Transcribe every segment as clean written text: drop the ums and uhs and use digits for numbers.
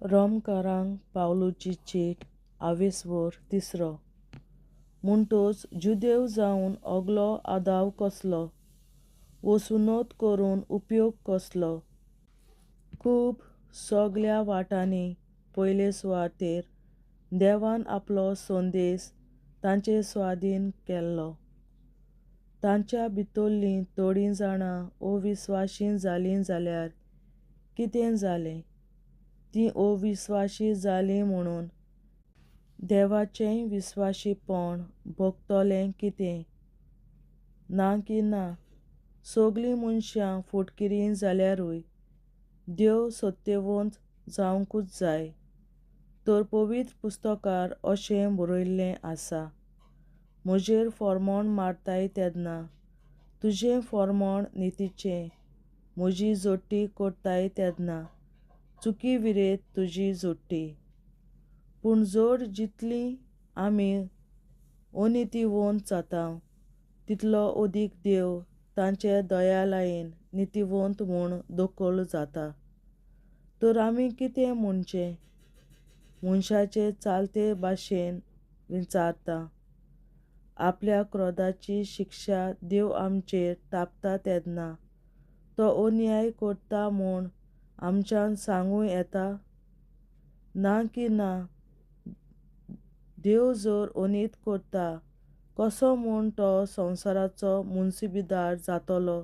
रोमकारांक पावलुची cheat 23 म्हणटोच Judev जावन ओगलो आदाव कसलो वो सुनोत करून उपयोग कसलो. खूब सगल्या वाटांनी पयले सुवातेर देवान आपलो संदेश तांचे स्वाधीन केल्लो. तांच्या भितरलीं थोडीं जाणां अविस्वासी जालीं जाल्यार कितें जालें? तीं अविस्वासी जालीं म्हणून देवाचें विस्वासीपण भोगतलें कितें? ना की ना, सगलीं मनशां फटकिरीं जाल्यारूय देव सत्यवंत जावंकूच जाय. तर पवित्र पुस्तकार अशें बरयल्लें आसा, म्हजेर फर्मोण मारताय तेदना तुजें फर्मोण नितीचें, म्हजी जोडटी करताय तेदना चुकी विरेत तुजी जोडटी. पूण जर जितलीं आमी अनितीवंत जातांव, तितलो अदीक देव तांचे दयाळायेन नितीवंत म्हूण दोखल जाता. तर आमी कितें म्हणचें? मनशाचे चालते भाशेन विचारता, आपल्या क्रोधाची शिक्षा देव आमचेर थापता तेदना तो अन्याय करता म्हूण आमच्यान सांगूं येता? ना की ना, देव जर अनीत करता कसो म्हूण तो संवसाराचो मुनसिबीदार जातलो?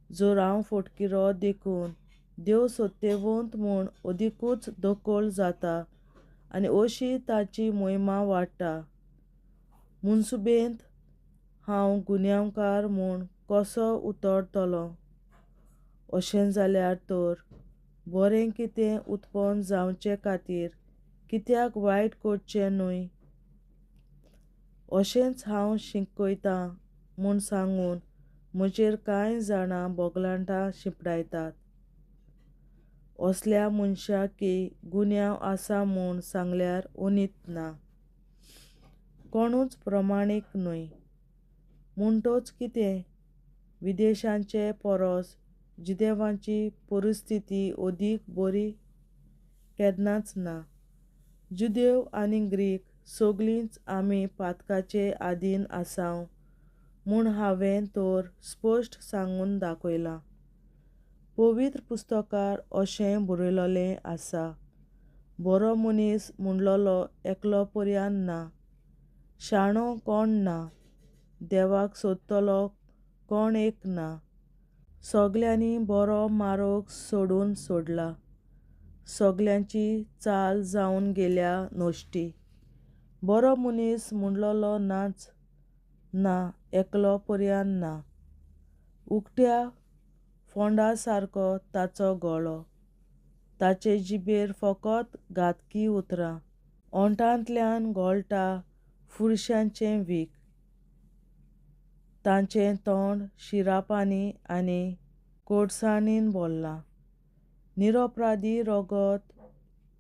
जर हांव फटकिरो देखून देव सत्यवंत म्हूण अदीकूच दोखल जाता आनी अशी ताची महिमा वाडटा. मुनसिबेंत हांव गुन्यांवकार म्हूण कसो उतरतलों? अशें जाल्यार तर बरें कितें उत्पन्न जावचे खातीर कित्याक वायट करचें न्हय? अशेंच हांव शिकयतां म्हूण सांगून म्हजेर कांय जाणां बोगलांटां शिंपडायतात. असल्या मनशाक की गुन्यांव आसा म्हूण सांगल्यार अनीत ना. कोणूच प्रमाणीक न्हय. म्हणटच कितें? विदेशांचे परस जिदेवांची परिस्थिती अदीक बरी? केन्नाच ना. जुदेव आनी ग्रीक सगळींच आमी पातकाचे आधीन आसाव म्हूण हांवें तर स्पश्ट सांगून दाखयलां. पवित्र पुस्तकार अशें बरयल्लें आसा, बरो मनीस म्हणलोलो एकलो पर्यान ना, शाणो कोण ना, देवाक सोदतलो कोण एक ना. सगल्यांनी बरो मार्ग सोडून सोडला. सगल्यांची चाल जावन गेल्या नश्टी. बरो मनीस म्हणलोलो नाच, ना एकलो पर्यान ना. उक्त्या फोंडा सारको ताचो गळो, ताचे जिबेर फकत घातकी उतरां. ओंठांतल्यान घोळटा फुरश्यांचें वीख. तांचें तोंड शिरापांनी आनी कडसाणीन भरलां. निरपराधी रगत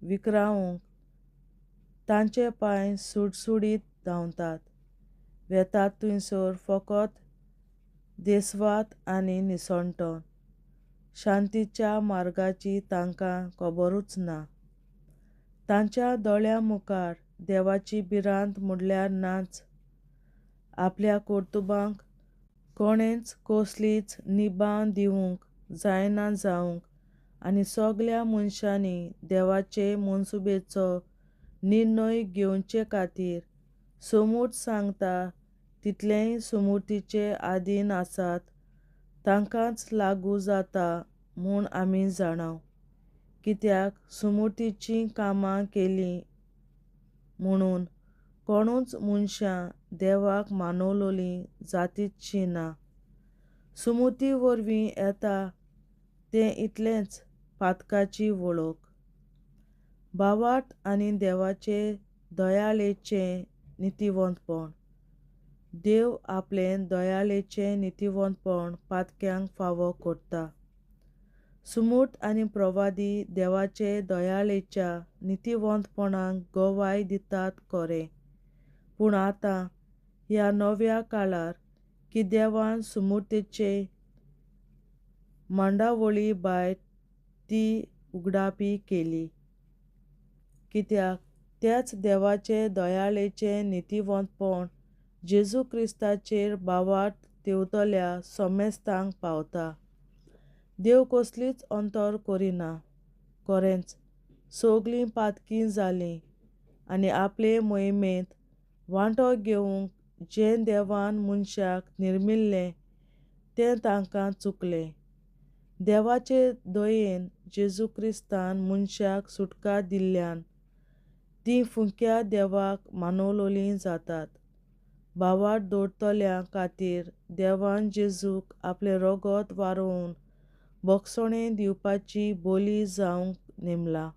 विखरावंक तांचे पांय सुटसुटीत धांवतात. वेतात थंयसर फकत देसवात आनी निसणटण. शांतीच्या मार्गाची तांकां खबरूच ना. तांच्या दोळ्यां मुखार देवाची भिरांत म्हणल्यार नाच. आपल्या कर्तुबांक कोणेंच कसलीच निबाव दिवंक जायना जावंक आनी सगल्या मनशांनी देवाचे मनसुबेचो निर्णय घेवचे खातीर समूट सांगता तितलेय समृद्धीचे आधीन आसात तांकांच लागू जाता म्हूण आमी जाणाव. कित्याक समृद्धीचीं कामां केलीं म्हणून कोणूच मनशां देवाक मानवलोलीं जातीचशीं ना. समृद्धी वरवीं येता तें इतलेंच पातकाची वळख. भावार्थ आनी देवाचे दयाळेचें नितीवंतपण. देव आपलें दयाळेचें नितीवंतपण पातक्यांक फावो करता. समर्थ आनी प्रवादी देवाचे दयाळेच्या नितीवंतपणाक गवाय दितात खरें, पूण आतां ह्या नव्या काळार की देवान समृद्धीचे मांडावळी भायर ती उगडापी केली. कित्याक त्याच देवाचे दयाळेचे नितीवंतपण जेजू क्रिस्ताचेर बावाट देंवतल्या सोमेस्तांक पावता. देव कसलीच अंतर करिना. खरेंच सगळीं पातकी जालीं आनी आपले मोहिमेंत वांटो घेवंक जें देवान मनशाक निर्मिल्लें तें तांकां चुकलें. देवाचे दयेन जेजू क्रिस्तान मनशाक सुटका दिल्ल्यान तीं फुंक्या देवाक मानवलोलीं जातात. बावाट दवरतल्या खातीर देवान जेजूक आपलें रगत व्हारोवन भोगसणें दिवपाची बळी जावंक नेमला.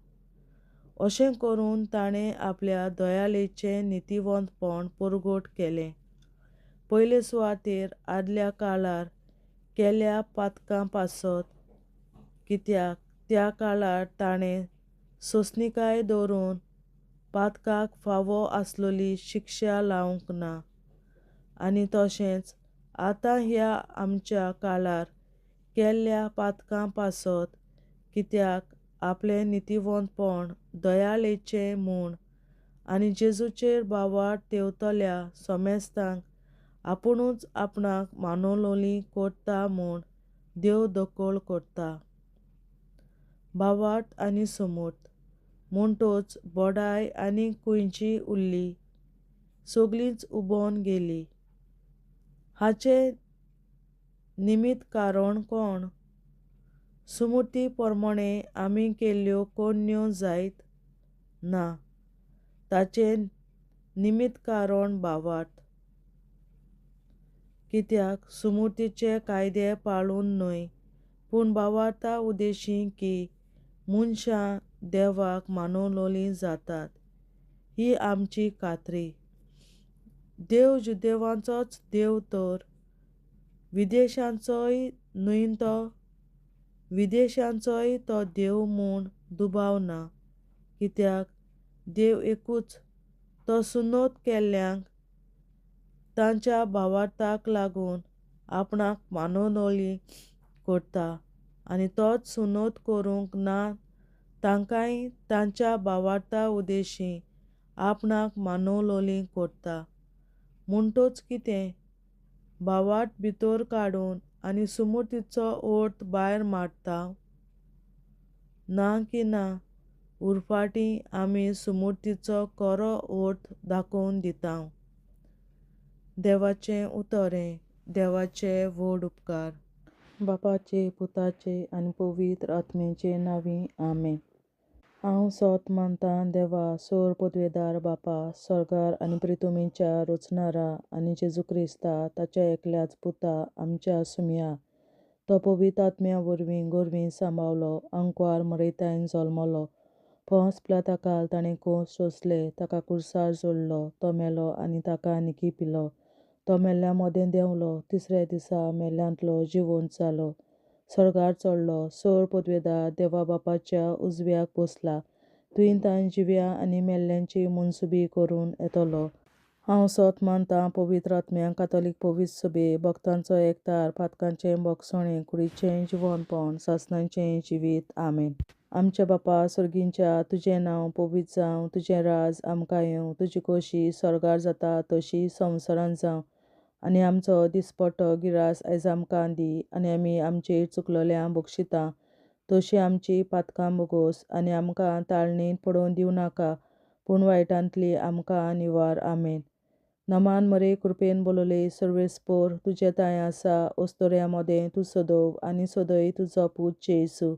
अशें करून ताणें आपल्या दयाळेचें नितीवंतपण परगट केलें. पयले सुवातेर आदल्या काळार केल्ल्या पातकां पासत, कित्याक त्या काळार ताणें सोंसणीकाय दवरून पातकाक फावो आसलोली शिक्षा लावंक ना. आनी तशेंच आतां ह्या आमच्या काळार केल्ल्या पातकां पासत, कित्याक आपलें नितीवंतपण दयाळेचें म्हूण आनी जेजूचेर बावाट देंवतल्या सोमेस्तांक आपुणूच आपणाक मानवलोलीं करता म्हूण देव दोखल करता. बावाट आनी समर्थ म्हणटच बोडाय आनी कुयंजी उरली, सगळींच उबोन गेलीं. हाचें निमीत कारण कोण? सुमती प्रमाणें आमी केल्ल्यो कोन्यो जायत? ना, ताचें निमीत कारण बावाट. कित्याक सुमतीचे कायदे पाळून न्हय, पूण बावार्ता उद्देशीं की मनशां देवाक मानवलोलीं जातात, ही आमची खात्री. देव जुदेवांचोच देव तर विदेशांचोय न्हय तो? विदेशांचोय तो देव म्हूण दुबाव ना. कित्याक देव एकूच. तो सुन्नत केल्ल्यांक तांच्या बावार्ताक लागून आपणाक मानवलोलीं करता आनी तोच सुन्नत करूंक ना तांकांय तांच्या बावार्ता उद्देशीं आपणाक मानवलोलीं करता. म्हणटच कितें? बावाट भितर काडून आनी सुमतीचो अर्थ भायर मारता? ना की ना, उरफाटीं आमी सुमतीचो खरो अर्थ दाखोवन दितांव. देवाचें उतरें. देवाचे व्हड उपकार. बापाचे, पुताचे आनी पवित्र आत्म्याचे नांवीं आमेन. हांव सोत मानतां देवा सर्वपदवेदार बापा, स्वर्गार आनी पृथ्वीच्या रचणारा, आनी जेजू क्रिस्ता ताच्या एकल्याच पुता आमच्या सुम्या. तो पवित्र आत्म्या वरवीं गोरवीं सांबावलो, अंकवार मरयतायन जल्मलो, पोंस पिलाताकाल ताणें कोंस सोंसले, ताका क्रुसार जोडलो, तो मेलो आनी ताका निखी पिलो. तो मेल्ल्या मोदें देंवलो, तिसऱ्या दिसा मेल्ल्यांतलो जिवंत जालो, स्वर्गार चडलो, सर्वपदवेदार देवा बापाच्या उजव्याक बसला, थंय ताण जिव्या आनी मेल्ल्यांची मनसुबी करून येतलो. हांव सोत मानतां पवित्र आत्म्यांक, कातोलीक पवित्र सभे, भक्तांचो एकठार, पातकांचें भोगसणें, कुडीचें जिवंतपण, सासणाचें जिवीत. आमेन. आमच्या बापा सर्गींच्या, तुजें नांव पवित्र जावं, तुजें राज आमकां येवं, तुजी खोशी स्वर्गार जाता तशी संवसारांत जावं. आनी आमचो दिसपट्टो गिरास आयज आमकां दी, आनी आमी आमचेर चुकलोल्यांक बक्षितां तशीं आमचीं पातकां बोगोस, आनी आमकां ताळणेंत पडोवन दिवं नाका, पूण वायटांतली आमकां निवार. आमेन. नमान मरे कृपेन बोलोले सर्वेस्पोर, तुजें ताय आसा, अस्तोऱ्या मोदें तूं सदोव, आनी सदय तुजो पूत जेसू.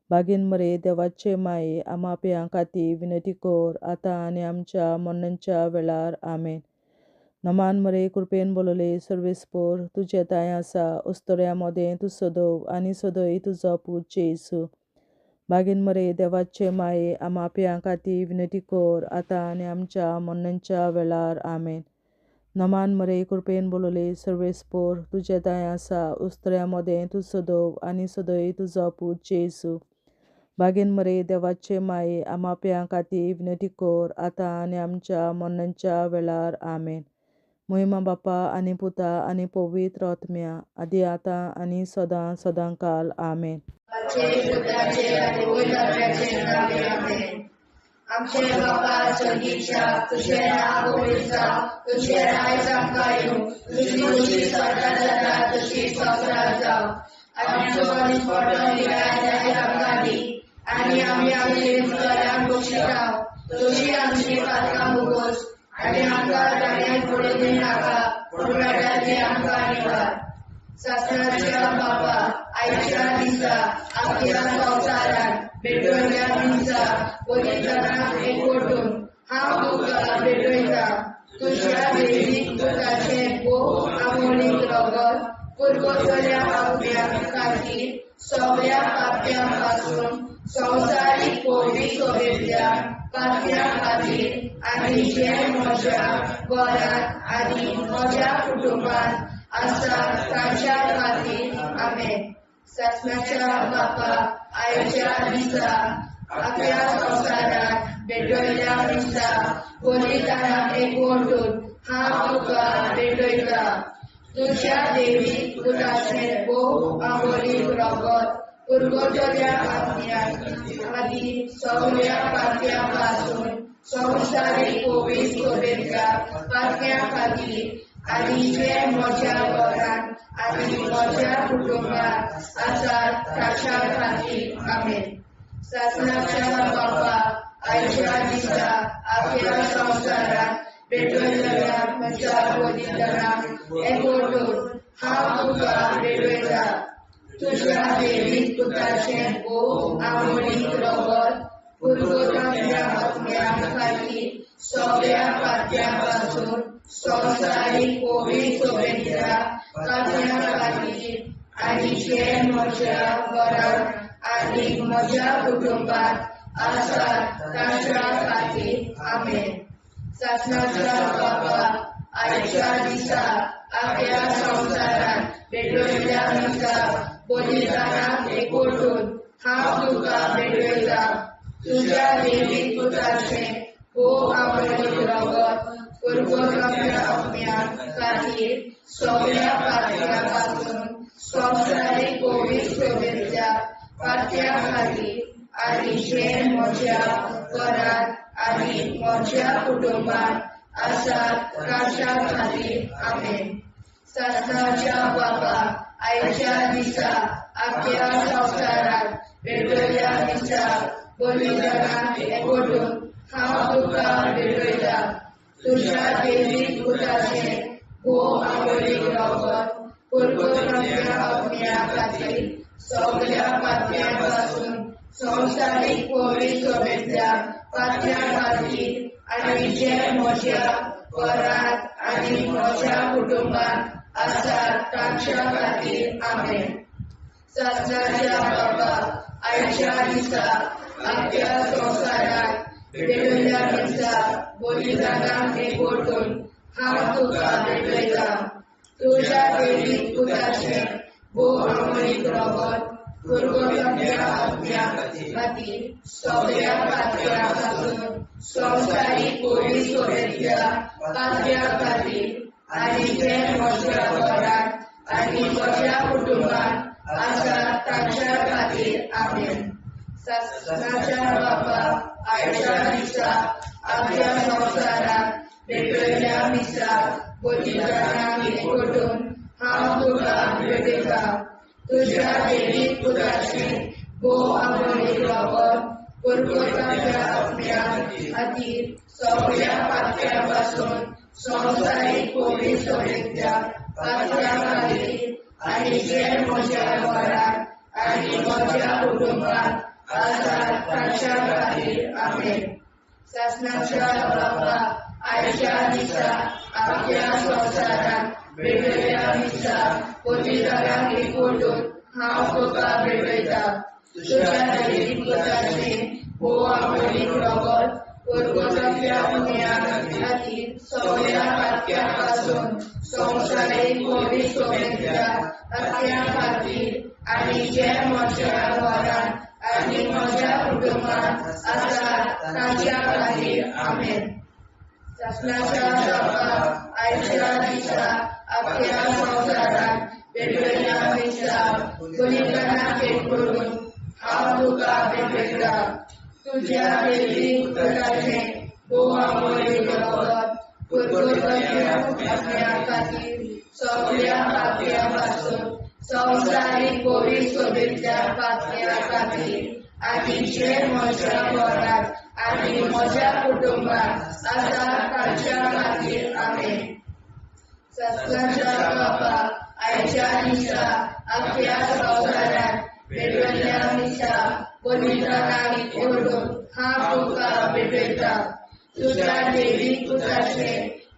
बागीन मरे देवाचे माये, आमाप्यां खातीर विनंती कर, आतां आनी आमच्या मरणाच्या वेळार. आमेन. नमान मरे कृपेन बोलोले सर्वेस्पोर, तुजें ताय आसा, अस्तोऱ्या मोदें तूं सदोव, आनी सदय तुजो पूत जेसू. बागीन मरे देवाचे माये, आमाप्यां खातीर विनंती कर, आतां आनी आमच्या मरणाच्या वेळार. आमेन. नमान मरे कृपेन बोलोले सर्वेस्पोर, तुजें ताय आसा, अस्तोऱ्या मोदें तूं सदोव, आनी सदय तुजो पूत जेसू. बागीन मरे देवाचे माये, आमाप्यां खातीर विनंती कर, आतां आनी आमच्या मरणाच्या वेळार. आमेन. महिमा बापा आनी पुता आनी पवित्र आत्म्या, आदी आतां आनी सदां सदांकाल. आमेन. आमचे बापा चडीच्या तुझे नाव पवित्र जावं, तुझे राज आमकां येवं, तुजी खुशी स्वर्गांत जाता तशी संवसारांत जावं. आमचो दीस पडटो निराय आमकां दी, आनी आमी आमचे मुखारांक बक्षितांव, तुजी आमची पातकां भोगोस, आनी आमकां दाण्यांत पडूं दिनाका, पूण वायटांतली आमकां निवार. शास्त्राच्या बापा आयच्या दिसा आपल्या संवसारांत भेटयल्या दिसा पवित्रांक एकवटून हांव तुका भेटयता. तुज्या दैवीक पुताचें भोव आमोणीक रगत पुरगोतल्या आपल्या खातीर सगळ्या पाप्यां पासून संवसारीक पवित्र सोबेतल्या पाप्यां खातीर आनी जे म्हज्या घरांत आनी म्हज्या कुटुंबांत आसा तांच्या खातीर आमेन. शासनाच्या बापा आयच्या दिसा आपल्या संवसारांत भेटयल्या दिसा बलिदानाक एकवटून हांव तुका भेटयता. तुज्या दैवीक पुताचें भोव आमोणीक रगत पुरगोटल्या आपल्या खातीर सगळ्या पाप्यां पासून संवसारीक पवित्र सोबेतल्या पाप्यां खातीर आनी जे म्हज्या घरांत आनी म्हज्या कुटुंबांत आसात तांच्या खातीर आमेन. शासनाच्या बापा आयच्या दिसा आपल्या संवसारांत भेटयल्या म्हज्या बलिदानाक एकवटून हांव तुका भेटयता. तुज्या दैवीक पुताचें भोव आमोणीक रगत पुरगोटल्या आपल्या खातीर सगळ्या पाप्यां पासून संवसारीक पवित्र सोबेतल्या पाप्यां खातीर आनी जे म्हज्या घरांत आनी म्हज्या कुटुंबांत आसात तांच्या खातीर आमेन. शासनाच्या बापा आयच्या दिसा आपल्या संवसारांत भेटयल्या दिसा बलिदानाक एकवटून हांव तुका भेटयता. तुज्या दैवीक पुताचें भोव आमोणीक रगत पुरगोटल्या आपल्या खातीर सगळ्या पाप्यां पासून संवसारीक पवित्र सोबेतल्या पाप्यां खातीर आनी जे म्हज्या घरांत आनी म्हज्या कुटुंबांत आसात तांच्या खातीर आमेन. शासनाच्या बापा आयच्या दिसा आपल्या संवसारांत भेटयल्या दिसा बलिदानाक एकवटून हांव तुका भेटयता. तुज्या दैवीक पुताचें भोव आमोणीक रगत पुरगोटल्या आपल्या खातीर सगळ्या पाप्यां पासून संवसारीक पवित्र सोबेतल्या पाप्यां खातीर आनी जे म्हज्या घरांत आनी म्हज्या कुटुंबांत आसात तांच्या खातीर आमेन. शासनाच्या बापा आयच्या दिसा आपल्या संवसारांत भेटयल्या दिसा बलिदानाक एकवटून हांव तुका भेटयता. तुज्या दैवीक पुताचें भोव आमोणीक रगत पुरगोटल्या आपल्या खातीर सगळ्या पाप्यां पासून संवसारीक पवित्र सोबेतल्या पाप्यां खातीर आनी जे म्हज्या घरांत आनी म्हज्या कुटुंबांत आसात तांच्या खातीर आमेन. शासनाच्या बापा आयच्या दिसा आपल्या संवसारांत भेटयल्या दिसा बलिदानाक एकवटून हांव तुका भेटयता. तुज्या दैवीक पुताचें भोव आमोणीक रगत पुरगोटल्या आपल्या खातीर सगळ्या पाप्यां पासून संवसारीक पवित्र सोबेतल्या पाप्यां खातीर आनी जे म्हज्या घरांत आनी म्हज्या कुटुंबांत आसात तांच्या खातीर आमेन. शासनाच्या बापा आयच्या दिसा आपल्या संवसारांत भेटयल्या दिसा बलिदानाक एकवटून हांव तुका भेटयता. तुज्या दैवीक पुताचें भोव आमोणीक रगत पुरगोटल्या आपल्या खातीर सगळ्या पाप्यां पासून संवसारीक पवित्र सोबेतल्या पाप्यां खातीर आनी जे म्हज्या घरांत आनी म्हज्या कुटुंबांत आसात तांच्या खातीर आमेन. शासनाच्या बापा आयच्या दिसा आपल्या संवसारांत भेटयल्या दिसा बलिदानाक एकवटून हांव तुका भेटयता. तुझ्या देवी पुत्राचे गोवामोरी जगत पुरपुरवण्या असण्या खातीर सगळ्या पापयापासून संवसारीक कोविड सोबेतल्या पापया खातीर आनीचे म्हज्या घरात आनी म्हज्या कुटुंबात आसा ताच्या खातीर आमेन. सत्काच्या बापा आयच्या दिसा आख्या संवसारात पेटयल्ल्या दिसा पवित्र नावीक ओढून हांव तुका भेटयता. तुझ्या देवी पुत्राचे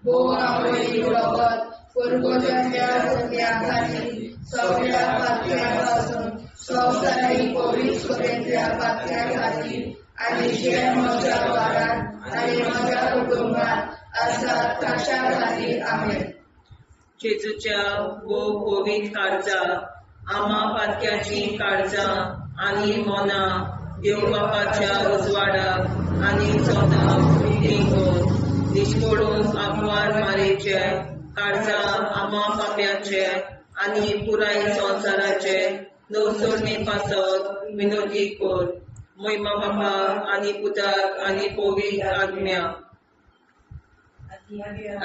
गोवामोरी रगत पुरपुरवण्या असण्या खातीर सगळ्या पापयापासून संवसारीक कोविड सोबेतल्या पापया खातीर आनीचे म्हज्या घरात आनी म्हज्या कुटुंबात आसा ताच्या खातीर आमेन. जेजूच्या कोविड काळजा आमा पातक्याची काळजा आनी मोना देव बापाच्या उजवाडाक आनी सदां देखून निश्कोडून आग्वार मारेचे काळजा आमा पाप्याचे आनी पुराय संवसाराचे नवसोडणे पासत विनोदी कोर. महिमा बापा आनी पुताक आनी पवित्र आज्ञा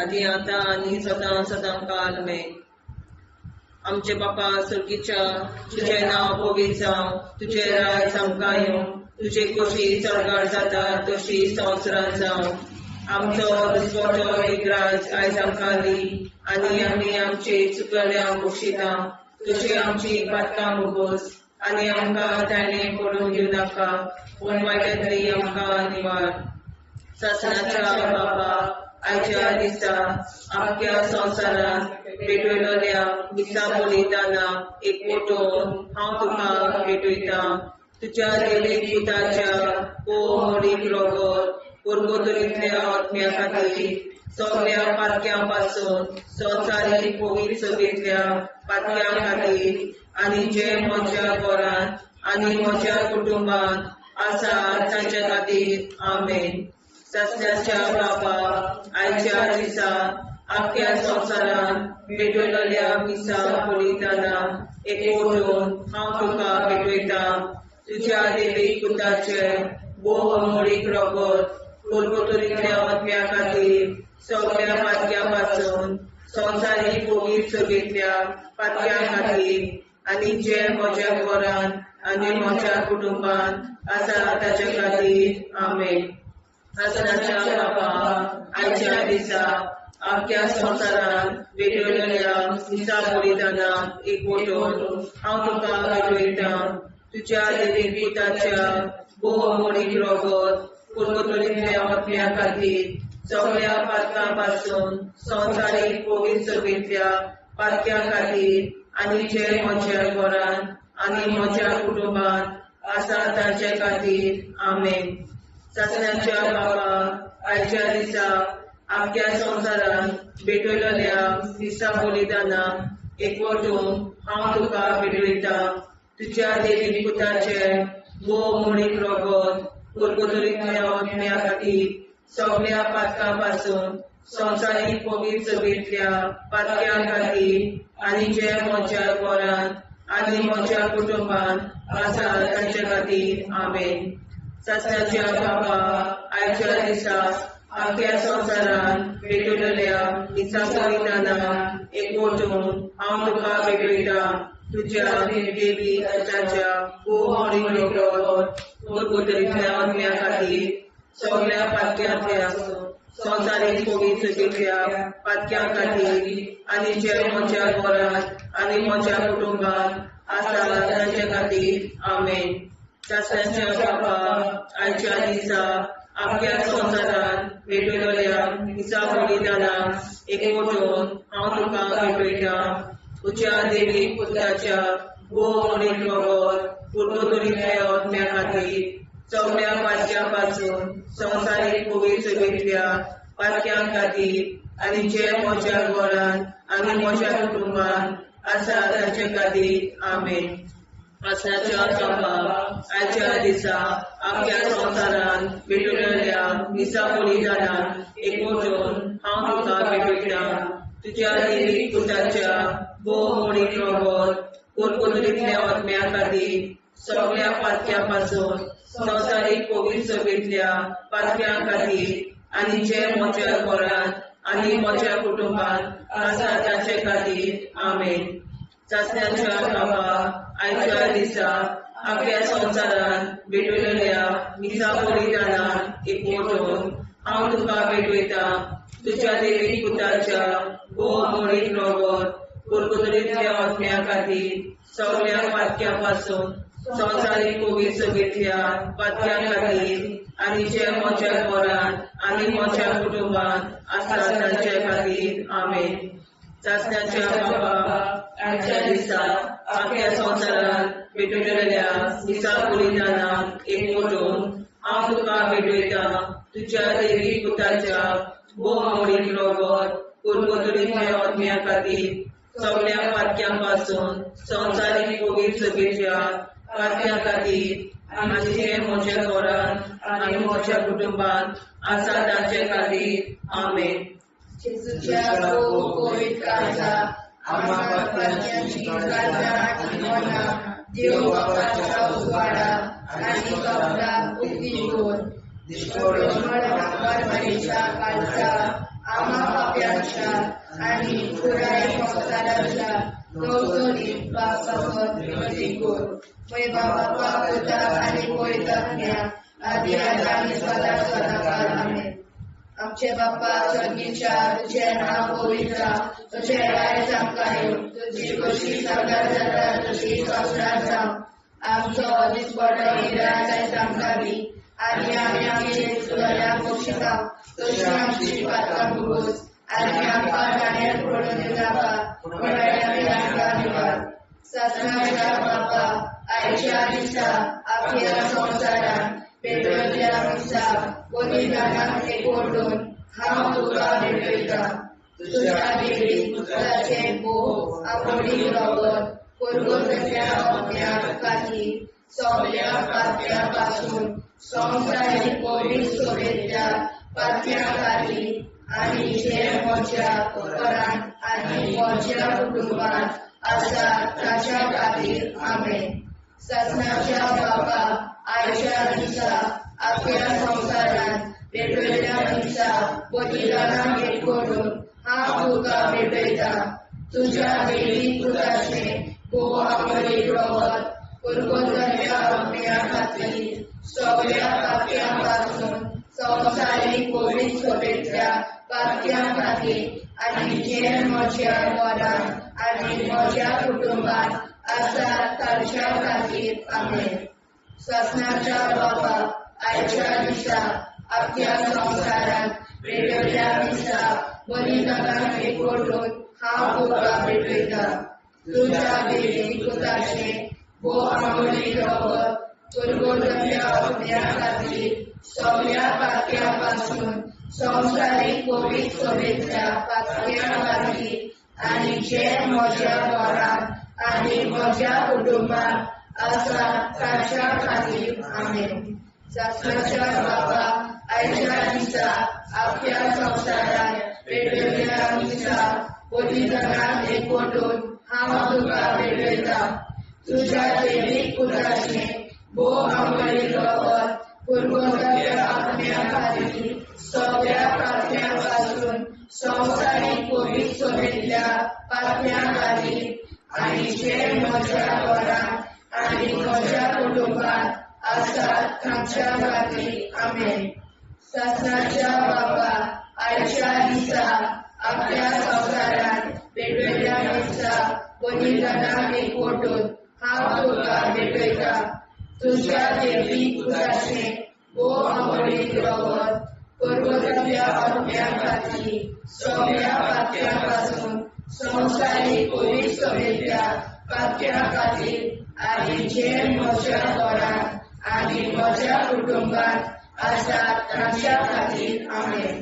आदी आता आनी सदां सदां काल आमेन. आमचे बापा सुर्गीच्या तुझे नाव पवित्र जावं, तुझे राज आमकां येवं, तुझे कशी सरकार जाता तशी संवसारांत जावं. आमचो दिसवटो विग्राज आयज आमकां दी आनी आमी आमचे चुकल्यांक बक्षिता. तुझी आमची पातकां मुगोस आनी आमकां ताणें पडून दिवं नाका, पूण वायटांतली आमकां निवार. सासणाच्या बापा आयच्या दिसा आख्या संवसारांत भेटयलोल्या दिसा बलिदाना एकवटून हांव तुका भेटयता. तुज्या देवीक पुताच्या मोडीक रगत पुरगोतरींतल्या आत्म्या खातीर सगळ्या पातक्यां पासून संवसारीक कोविड सभेंतल्या पातक्यां खातीर आनी जे म्हज्या घरांत आनी म्हज्या कुटुंबांत आसा तांच्या खातीर आमेन. सस्याच्या बापा आयच्या दिसा आख्या संवसारांत भेटयलोल्या दिसा बलिदाना एकवटून हांव तुका भेटयता. तुज्या देवीक पुताचे मोडीक रगत पुरगोतरींतल्या आत्म्या खातीर सगळ्या पातक्यां पासून संवसारीक कोविड सभेंतल्या पातक्यां खातीर आनी जे म्हज्या घरांत आनी म्हज्या कुटुंबांत आसा ताच्या खातीर आमेन. सासणाच्या बापा आयच्या दिसा आख्या संवसारांत भेटयलोल्या दिसा बलिदाना एकवटून हांव तुका भेटयता. तुज्या देवीक पुताच्या मोडीक रगत पुरगोतरींतल्या आत्म्या खातीर सगळ्या पातकां पासून संवसारीक कोविड सभेंतल्या पातक्यां खातीर आनी जे म्हज्या घरांत आनी म्हज्या कुटुंबांत आसा ताचे खातीर आमेन. सासणाच्या बापा आयच्या दिसा आख्या संवसारांत भेटयलोल्या दिसा बलिदाना एकवटून हांव तुका भेटयता. तुज्या देवीक पुताचे मोडीक रगत पुरगोतरींतल्या आत्म्या खातीर सगळ्या पातकां पासून संवसारीक कोविड सभेंतल्या पातक्यां खातीर आनी जे म्हज्या घरांत आनी म्हज्या कुटुंबांत आसा तांचे खातीर आमेन. सासणाच्या बापा आयच्या दिसा आख्या संवसारांत भेटयलोल्या दिसा बलिदाना एकवटून हांव तुका भेटयता. तुज्या देवीक पुताच्या मोडीक रगत पुरगोतरींतल्या आत्म्या खातीर सगळ्या पातक्यांतल्या संवसारीक कोविड सभेंतल्या पातक्यां खातीर आनी जे म्हज्या घरांत आनी म्हज्या कुटुंबांत आसा तांचे खातीर आमेन. सासणाच्या बापा आयच्या दिसा आख्या संवसारांत भेटयलोल्या दिसा बलिदाना एकवटून हांव तुका भेटयता. तुज्या देवीक पुताच्या मोडीक रगत पुरगोतरींतल्या आत्म्या खातीर सगळ्या पातक्यां पासून संवसारीक कोविड सभेंतल्या पातक्यां खातीर आनी जे म्हज्या घरांत आनी म्हज्या कुटुंबांत आसा तांचे खातीर आमेन. सासणाच्या बापा आयच्या दिसा आख्या संवसारांत भेटयलोल्या दिसा बलिदाना एकवटून हांव तुका भेटयता. तुज्या देवीक पुताच्या मोडीक रगत पुरगोतरींतल्या आत्म्या खातीर सगळ्या पातक्यां पासून संवसारीक पवित्र सभेंतल्या पातक्यां खातीर आनी जे म्हज्या घरांत आनी म्हज्या कुटुंबात आसा ताचे खातीर आमेन. चाचण्यांच्या बाबा आयच्या दिसा आख्या संवसारांत भेटयलेल्या मिसा बलिदानाक एकवटून हांव तुका भेटयता तुज्या देवी पुताच्या मोडीत रगत कुरकुतरींतल्या आत्म्या खातीर सगळ्या पातक्यां पासून संवसारीक पवित्र सभेंतल्या पातक्यां खातीर आनी जे म्हज्या घरांत आनी म्हज्या कुटुंबात आसा तांचे खातीर आमेन. चाचण्यांच्या बाबा आयच्या दिसा आख्या संवसारांत भेटयलेल्या मिसा बलिदानाक एकवटून हांव तुका भेटयता तुज्या देवी पुताच्या मोडीत रगत कुरकुतरींतल्या आत्म्या खातीर सगळ्या पातक्यां पासून संवसारीक पवित्र सभेच्या पातक्यां खातीर आनी जे म्हज्या घरांत आनी म्हज्या कुटुंबात आसा तांचे खातीर आमेन. जेजूच्या पवित्र काळजा आम्हा पातक्यांची काळजा आनी मना देव बापाच्या उजवाडा आनी कबरात उक्ती करून परमेच्या काळजा आम्हा पाप्यांच्या आनी पुराय संवसाराच्या नवसरीत पापावर विनंती कर. पै बाबा पुता आनी पवित्रात्म्या आदी आनी सदा सदाकाळ आमेन. आमचे बाप्पा स्वर्गीच्या तुझे नाव पवित्र तुझे राय आमकां येवं तुजी कशी सगळ्यात जाता तशी संवसारांत जावं. आमचो दिसपडो हिराय आमकां दी आनी आमी आमची सुदारण्याक बक्षिता तशी आमची पातकां भोगोस आनी आमकां गाण्यार पडून नाका पूण आमकां निवाड. ससनाच्या बाप्पा आयच्या दिसा आख्या संवसारांत भेटयल्ल्या मिसा बलिदानाक एकवटून हांव तुका भेटयता तुज्या देवी पुत्राचे मोह आवडी रगत कुरकुतरींतल्या आत्म्या खातीर सगळ्या पातक्यां पासून संवसारीक पवित्र सभेंतल्या पातक्यां खातीर आनी जे म्हज्या घरांत आनी म्हज्या कुटुंबात आसा ताच्या खातीर आमेन. ससनाच्या बाबा आयच्या दिसा आख्या संवसारांत भेटयल्ल्या मिसा बलिदानाक एकवटून हांव तुका भेटयता तुज्या देवी पुताचे मोह रगत कुरकुतरींतल्या आत्म्या खातीर सगळ्या पातक्यां पासून संवसारीक पवित्र सभेंतल्या पातक्यां खातीर आनी जे म्हज्या घरांत आनी म्हज्या कुटुंबात आसा तांच्या खातीर आमेन. ससनाच्या बाबा आयच्या दिसा आख्या संवसारांत भेटयल्ल्या मिसा बलिदानाक एकवटून हांव तुका भेटयता तुज्या देवी पुताचे मोह रगत कुरकुतरींतल्या आत्म्या खातीर सगळ्या पातक्यां पासून संवसारीक पवित्र सभेंतल्या पातक्यां खातीर आनी जे म्हज्या घरांत आनी म्हज्या कुटुंबात आसा तांच्या खातीर आमेन. ससनाच्या बाबा आयच्या दिसा आख्या संवसारांत भेटयल्ल्या मिसा बलिदानाक एकवटून हांव तुका भेटयता तुज्या देवी पुताचे मोह रगत कुरकुतरींतल्या आत्म्या खातीर सगळ्या पातक्यां पासून संवसारीक पवित्र सभेंतल्या पातक्यां खातीर आनी जे म्हज्या घरांत आनी म्हज्या कुटुंबात आसा तांच्या खातीर आमेन. ससनाच्या बाबा आयच्या दिसा आख्या संवसारांत भेटयल्ल्या मिसा बलिदानाक एकवटून हांव तुका भेटयता तुज्या देवी पुताचे मोह रगत कुरकुतरींतल्या आत्म्या खातीर सगळ्या पातक्यां पासून संवसारीक पवित्र सभेंतल्या पातक्यां खातीर आनी जे म्हज्या घरांत आनी म्हज्या कुटुंबात आसा तांच्या खातीर आमेन.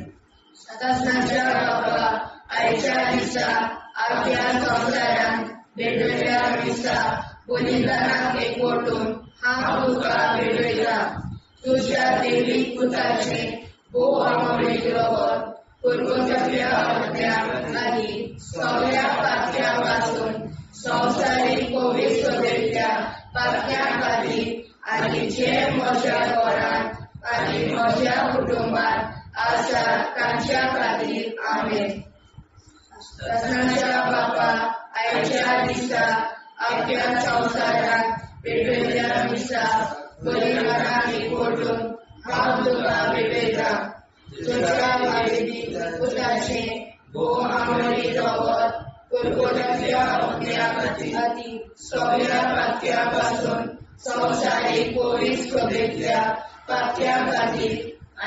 ससनाच्या बाबा आयच्या दिसा आख्या संवसारांत भेटयल्ल्या मिसा बलिदानाक एकवटून हांव तुका भेटयता तुज्या देवी पुताचे मोह रगत कुरकुतरींतल्या आत्म्या खातीर सगळ्या पातक्यां पासून संवसारीक पवित्र सभेंतल्या पातक्यां खातीर आनी जे म्हज्या घरांत आनी म्हज्या कुटुंबात आसा तांच्या खातीर आमेन. ससनाच्या बापा, आयच्या दिसा आख्या संवसाराक पेटयल्ल्या मिसा बलिदानाक एकवटून हांव तुका भेटयता. तुज्या वायदीक पुताचें भोव आमोरी रगत कुरकुरांतल्या अग्न्या खातीर सगळ्या पातक्यां पासून संवसारीक कोवीड खबरेंतल्या पातक्यां खातीर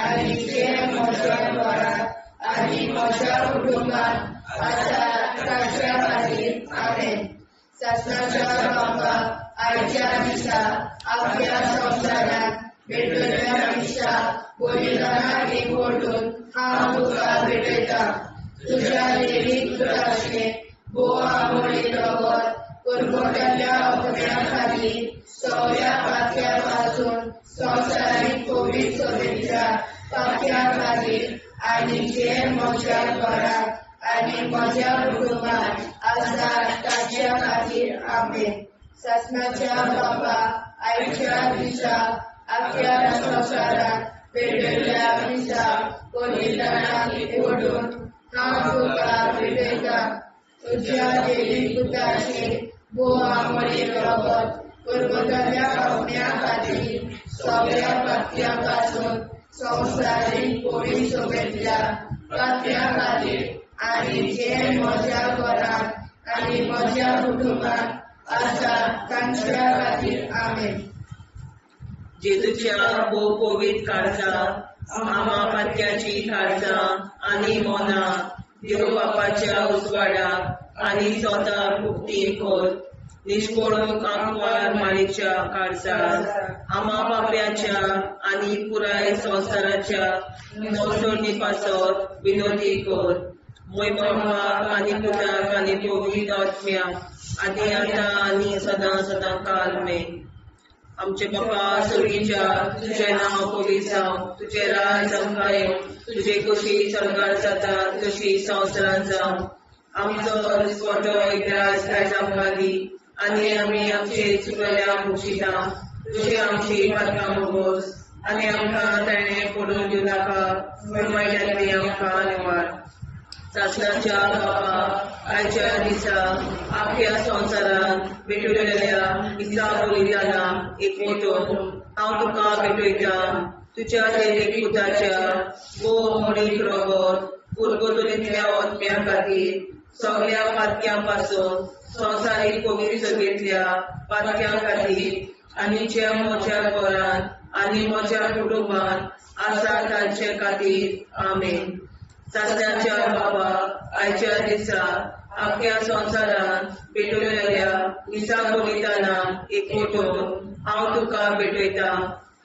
आनी जे म्हज्या घरांत आनी म्हज्या कुटुंबात आसा तांच्या खातीर आमेन. ससनाच्या बापा, आयच्या दिसा आख्या संवसाराक पेटयल्ल्या मिसा बलिदानाक एकवटून हांव तुका भेटयता. तुज्या देवीक पुताचें भोव आमोरी रगत कुरकुरांतल्या अग्न्या खातीर सगळ्या पातक्यां पासून संवसारीक कोवीड खबरेंतल्या पातक्यां खातीर आनी जे म्हज्या घरांत आनी म्हज्या कुटुंबात आसा तांच्या खातीर आमेन. ससनाच्या बापा, आयच्या दिसा आख्या संवसाराक पेटयल्ल्या मिसा बलिदानाक एकवटून हांव तुका भेटयता. तुज्या देवीक पुताचें भोव आमोरी रगत कुरकुरांतल्या अग्न्या खातीर सगळ्या पातक्यां पासून संवसारीक कोवीड खबरेंतल्या पातक्यां खातीर आनी जे म्हज्या घरांत आनी म्हज्या कुटुंबात आसा तांच्या खातीर आमेन. जेजूच्या भोव पवित्र काळजा, आमा पातक्याची काळजा आनी मोना देव बापाच्या उजवाडाक आनी स्वता मुक्ती कर. निष्पळूक आंकवार माळेच्या काळजार आमा बाप्याच्या आनी पुराय संवसाराच्या संसर्णी पासत विनोदी कर. मोय बापाक आनी पुताक आनी पवित्र आत्म्या आदी आतां आनी सदां सदां काल मेन. आमचे बापा सर्गीच्या, तुझे नाव पवित्र जावं, तुझे राज आमकां येवं, तुझे कशी सरकार जाता तशी संवसारांत जावं. आमचो दिसवटो एकदांच आयज आमकां दी आनी आमी आमचे चुकल्यांक मुक्षिता. तुझे आमची पातकां भोगोस आनी आमकां ताणें पडून दिवं नाका, वायटांतली आमकां निवार. ससनाच्या बापा, आयच्या दिसा आख्या संवसारांत भेटयल्ल्या मिसा बलिदानाक एकवटून हांव तुका भेटयता. तुज्या देवीक पुताच्या भोव आमोरी रगत कुरकुरांतल्या अग्न्या खातीर सगळ्या पातक्यां पासून संवसारीक कोवीड खबरेंतल्या पातक्यां खातीर आनी जे म्हज्या घरांत आनी म्हज्या कुटुंबात आसा तांचे खातीर आमेन. ससनाच्या बापा, आयच्या दिसा आख्या संवसारांत भेटयल्ल्या मिसा बलिदानाक एकवटून हांव तुका भेटयता.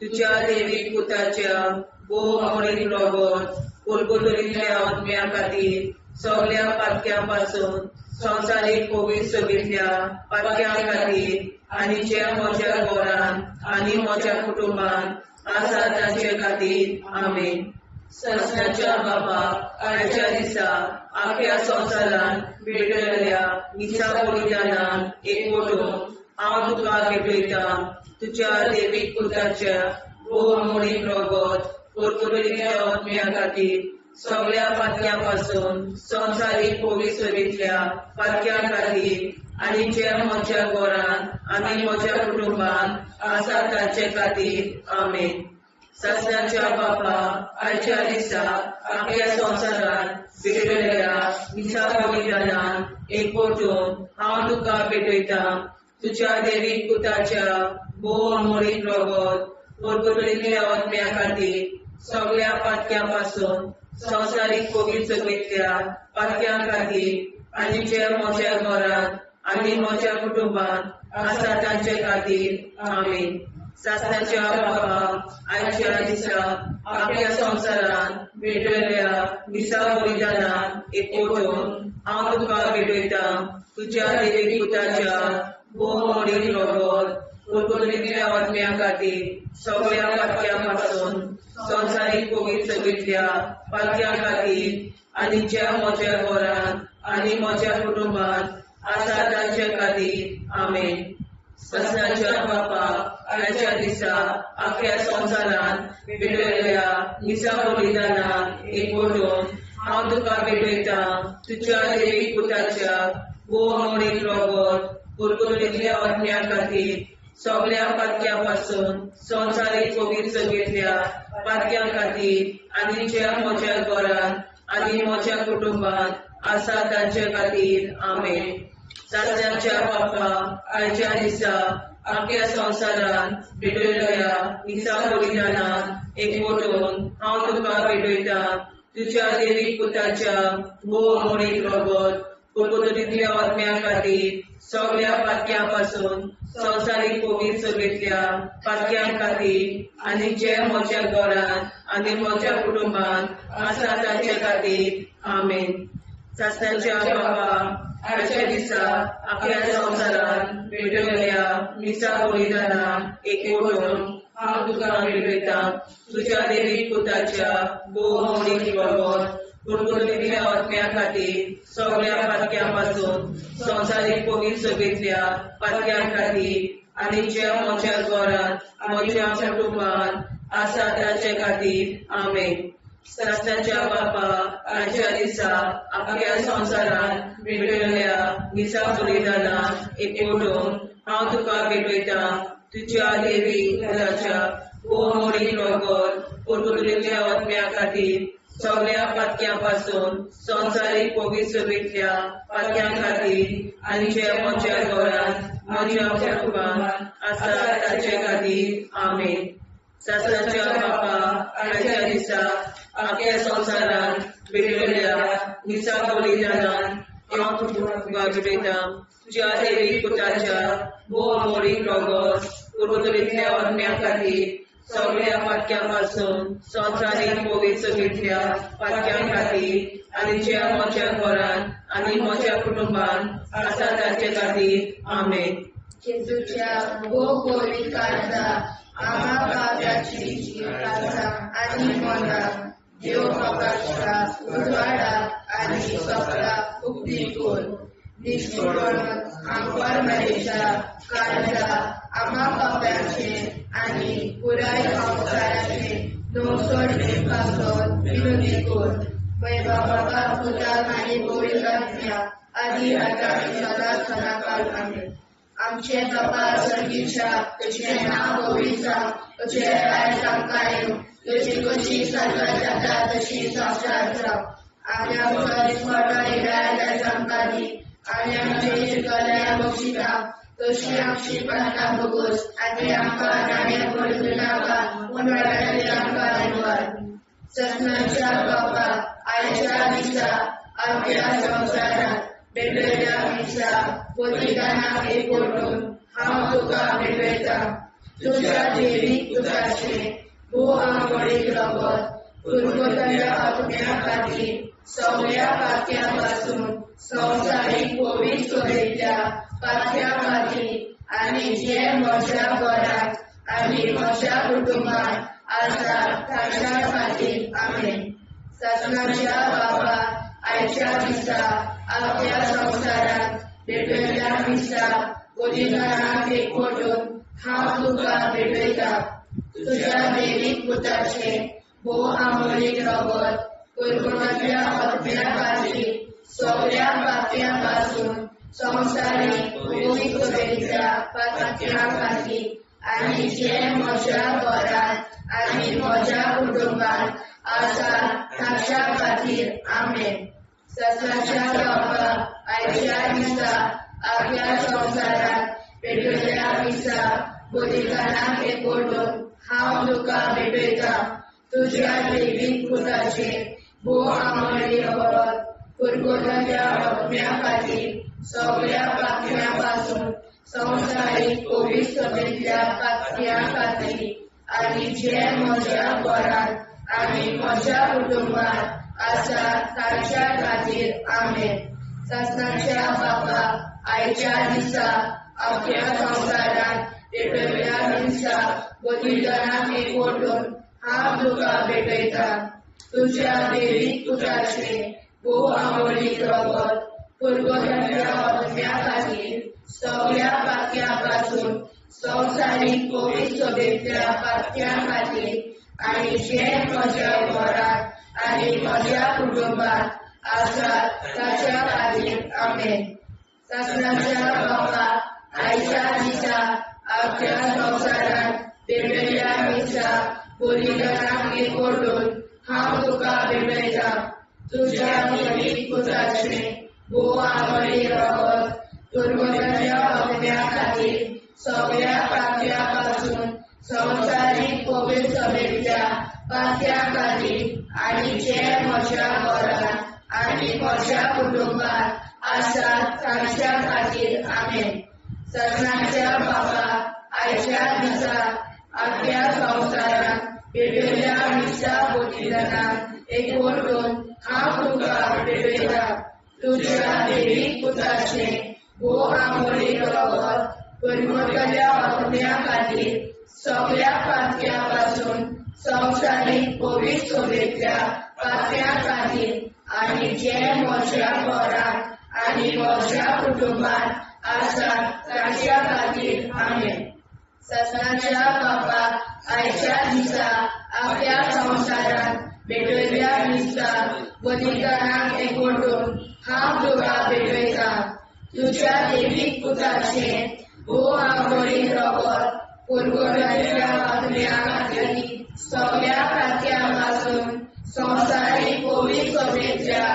तुज्या देवीक पुताच्या भोव आमोरी रगत कुरकुरांतल्या अग्न्या खातीर सगळ्या पातक्यां पासून संवसारीक कोवीड खबरेंतल्या पातक्यां खातीर आनी जे म्हज्या घरांत आनी म्हज्या कुटुंबात आसा तांचे खातीर आमेन. ससनाच्या बापा, आयच्या दिसा आख्या संवसारांत भेटयल्ल्या मिसा बलिदानाक एकवटून हांव तुका भेटयता. तुज्या देवीक पुताच्या भोव आमोरी रगत कुरकुरांतल्या अग्न्या खातीर सगळ्या पातक्यां पासून संवसारीक कोवीड खबरेंतल्या पातक्यां खातीर आनी जे म्हज्या घरांत आनी म्हज्या कुटुंबात आसा तांचे खातीर आमेन. ससनाच्या बापा, आयच्या दिसा आख्या संवसारांत भेटयल्ल्या मिसा बलिदानाक एकवटून हांव तुका भेटयता. तुज्या देवीक पुताच्या भोव आमोरी रगत कुरकुरांतल्या अग्न्या खातीर सगळ्या पातक्यां पासून संवसारीक कोवीड खबरेंतल्या पातक्यां खातीर आनी जे म्हज्या घरांत आनी म्हज्या कुटुंबात आसा तांचे खातीर आमेन. ससनाच्या बापा, आयच्या दिसा आख्या संवसारांत भेटयल्ल्या मिसा बलिदानाक एकवटून हांव तुका भेटयता. तुज्या देवीक पुताच्या भोव आमोरी रगत कुरकुरांतल्या अग्न्या खातीर सगळ्या पातक्यां पासून संवसारीक कोवीड खबरेंतल्या पातक्यां खातीर आनी जे म्हज्या घरांत आनी म्हज्या कुटुंबात आसा तांचे खातीर आमेन. ससनाच्या बापा, आयच्या दिसा आख्या संवसारांत भेटयल्या मिसा बलिदानाक एकवटून हांव तुका भेटयता तुज्या देवी पुताच्या मोडीक रगत कुरकुरीतल्या आत्म्या खातीर सगळ्या पातक्या पासून संवसारीक पवित्रतेंतल्या पातक्यां खातीर आनी ज्या म्हज्या घरांत आनी म्हज्या कुटुंबांत आसा तांचे खातीर आमेन. सासऱ्याच्या बापा आयच्या दिसा आख्या संवसारांत भेटयल्या मिसा बलिदानाक एकवटून हांव तुका भेटयता तुज्या देवी पुताच्या मोडीक रगत कुरकुरीतल्या आत्म्या खातीर सगळ्या पातक्यां पासून संवसारीक पवित्रतेंतल्या पातक्यां खातीर आनी जे म्हज्या घरांत आनी म्हज्या कुटुंबांत आसा तांचे खातीर आमेन. सासऱ्याच्या बापा आयच्या दिसा आख्या संवसारांत भेटयल्या मिसा बलिदानाक एकवटून हांव तुका भेटयता तुज्या देवी पुताच्या मोडीक रगत कुरकुरीतल्या आत्म्या खातीर सगळ्या पातक्यां पासून संवसारीक पवित्रतेंतल्या पातक्यां खातीर आनी जे म्हज्या घरांत म्हज्या कुटुंबांत आसा तांचे खातीर आमेन. सासऱ्याच्या बापा आयच्या दिसा आख्या संवसारांत भेटयल्या मिसा बलिदानाक एकवटून हांव तुका भेटयता तुज्या देवी पुताच्या मोडीक रगत कुरकुरीतल्या आत्म्या खातीर सगळ्या पातक्यां पासून संवसारीक पवित्रतेंतल्या पातक्यां खातीर आनी जे म्हज्या घरांत म्हज्या कुटुंबांत आसा तांचे खातीर आमेन. सासऱ्याच्या बापा आयच्या दिसा आख्या संवसारांत भेटयल्या मिसा बलिदानाक हांव तुका भेटयता तुज्या देवी पुताच्या मोडीक रगत कुरकुरीतल्या आत्म्या खातीर सगळ्या पातक्यां पासून संवसारीक पवित्रतेंतल्या पातक्यां खातीर आनी जे म्हज्या घरांत आनी म्हज्या कुटुंबांत आसा तांचे खातीर आमेन. जेजूच्या पवित्र काळजा आम्हा पापाची काळजा आनी मना देव बापाच्या उजवाडाक आनी सपनाक उक्ती कर. निष्ठुरण आमकां मेळच्या काळजा आम्हा पापाचे आनी पुराय संवसाराचे नवसोड पासून विनंती कर. बाबा पुताक आनी पवित्र आत्म्या आदी आतां आनी सदांच सदांकाळ आमेन. आमचे बापा सर्गीच्या तुझे नाव पवित्र तुझे राज आमकां येवं तुजी कशी स्वर्गांत जाता तशी संवसारांत जावं. आनी आमकां दिसपट्टो इराय आमकां दी आनी आमचे चिरकल्या बक्षिता तशी आमची प्रार्थना भोगोस आनी आमकां नाण्या पडूं नाका पूण वायटांतल्यान आमकां वाचय. ससनाच्या बापा आयच्या दिसा आख्या संवसारांत भेटयल्या मिसा बलिदानाक एकवटून हांव तुका भेटयता तुज्या देवी पुताचे मोडीक रगत कुरकुरीतल्या आत्म्या खातीर सगळ्या पातक्यां पासून संवसारीक पवित्रतेंतल्या पातक्यां खातीर आनी जे म्हज्या घरांत आनी म्हज्या कुटुंबांत आसा तांच्या खातीर आमेन. ससनाच्या बापा आयच्या दिसा आख्या संवसारांत भेटयल्या मिसा बलिदानाक एकवटून हांव तुका भेटयता तुज्या देवी पुताचे मोडीक रगत कुरकुरीतल्या आत्म्या खातीर सगळ्या पातक्यां पासून संवसारीक पवित्रतेंतल्या पातक्यां खातीर आनी जे म्हज्या घरांत आनी म्हज्या कुटुंबांत आसा तांच्या खातीर आमेन. ससनाच्या बापा आयच्या दिसा आख्या संवसारांत भेटयल्या मिसा बलिदानाक एकवटून हांव तुका भेटयता तुज्या देवी पुताचे मोडीक रगत कुरकुरीतल्या आत्म्या खातीर सगळ्या पातक्यां पासून संवसारीक पवित्रतेंतल्या पातक्यां खातीर आनी जे म्हज्या घरांत आनी म्हज्या कुटुंबांत आसा तांच्या खातीर आमेन. ससनाच्या बापा आयच्या दिसा आख्या संवसारांत भेटयल्या मिसा बलिदानाक एकवटून हांव तुका भेटयता तुज्या देवी पुताचे मोडीक रगत कुरकुरीतल्या आत्म्या खातीर सगळ्या पातक्यां पासून संवसारीक पवित्र सभेंतल्या पातक्या खातीर आनी जे म्हज्या घरांत आनी म्हज्या कुटुंबात आसात ताच्या खातीर आमेन. ससनाच्या बाबा आयच्या दिसा आख्या संवसारांत वेगवेगळ्या मिसा बलिदानाक एकवटून हांव तुका भेटयता. तुज्या पवित्र पुताचें भोव आंगडी रगत दुर्गताच्या हत्या खातीर सगळ्या पातक्या पासून संवसारीक पवित्र सभेंतल्या पातक्या खातीर आनी जे म्हज्या घरांत आनी म्हज्या कुटुंबात आसात तांच्या खातीर आमेन. ससनाच्या बाबा आयच्या दिसा आख्या संवसारांत भेटयल्ल्या मिसा बलिदानाक एकवटून हांव तुका भेटयता. तुज्या देवीक पुताचें भोव आंगडी रगत दुर्गताच्या हत्या खातीर सगळ्या पातक्या पासून संवसारीक पवित्र सभेंतल्या पातक्या खातीर आनी जे म्हज्या घरांत आनी म्हज्या कुटुंबात आसात तांच्या खातीर आमेन. ससनाच्या बाबा आयच्या दिसा आख्या संवसारांत भेटयल्ल्या मिसा बलिदानाक एकवटून हांव तुका भेटयता. तुज्या देवीक पुताचें भोव आंगडी रगत दुर्गताच्या हत्या खातीर सगळ्या पातक्या पासून संवसारीक पवित्र सभेंतल्या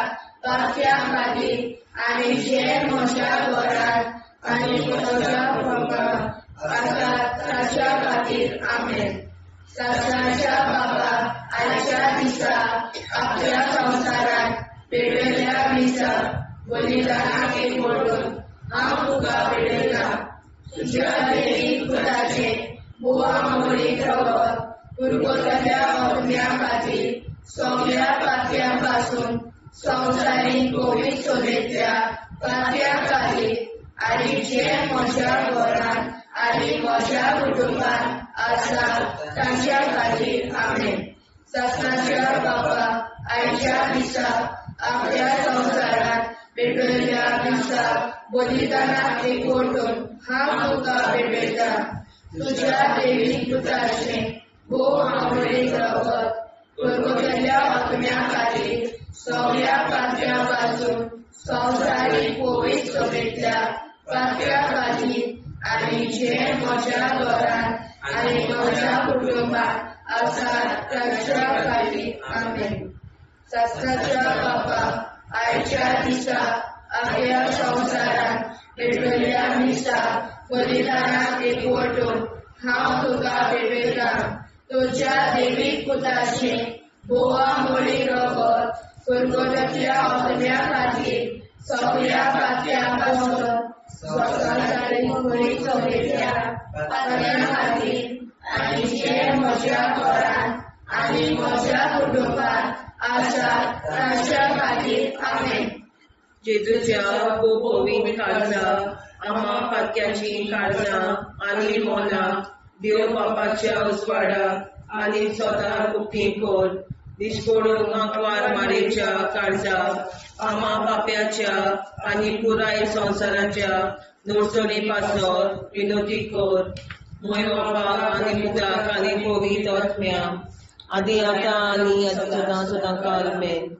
पातक्या खातीर आनी जे म्हज्या घरांत आनी म्हज्या कुटुंबात आसात ताच्या खातीर आमेन. ससनाच्या बाबा आयच्या दिसा आख्या संवसारांत भेटयल्ल्या मिसा बलिदानाक एकवटून हांव तुका भेटयता. तुज्या देवीक पुताचें भोव आंगडी रगत दुर्गताच्या हत्या खातीर सगळ्या पातक्या पासून संवसारीक पवित्र सभेंतल्या पातक्या खातीर आनी जे म्हज्या घरांत आनी म्हज्या कुटुंबात आसात तांच्या खातीर आमेन. ससनाच्या बाबा आयच्या दिसा आख्या संवसारांत भेटयल्ल्या मिसा बलिदानाक एकवटून हांव तुका भेटयता. तुज्या देवीक पुताचें भोव आंगडी रगत दुर्गताच्या हत्या खातीर सगळ्या पातक्या पासून संवसारीक पवित्र सभेंतल्या पातक्या खातीर आनी जे म्हज्या घरांत आनी म्हज्या कुटुंबात आसात तांच्या खातीर आमेन. ससनाच्या बाबा आयच्या दिसा आख्या संवसारांत भेटयल्ल्या मिसा बलिदानाक एकवटून हांव तुका भेटयता. तुज्या देवीक पुताचें भोव आंगडी रगत दुर्गताच्या हत्या खातीर सगळ्या पातक्या पासून संवसारीक पवित्र सभेंतल्या पातक्या खातीर आनी जे म्हज्या घरांत आनी म्हज्या कुटुंबात आसात तांच्या खातीर आमेन. जेजूच्या भोव पवित्र काळजा आम्हा पातक्याची काळजां आनी मोना देव बापाच्या उजवाडाक आनी सदां उक्ती कोर. दिसपडून आंकवार मारेच्या काळजा आम्हा पाप्याच्या आनी पुराय संवसाराच्या नोर्सोनी पासोर विनोदी कोर. मोय बापा आनी पुताक आनी पवित्र आत्म्या आदी आतां आनी सदां सदां काल आमेन.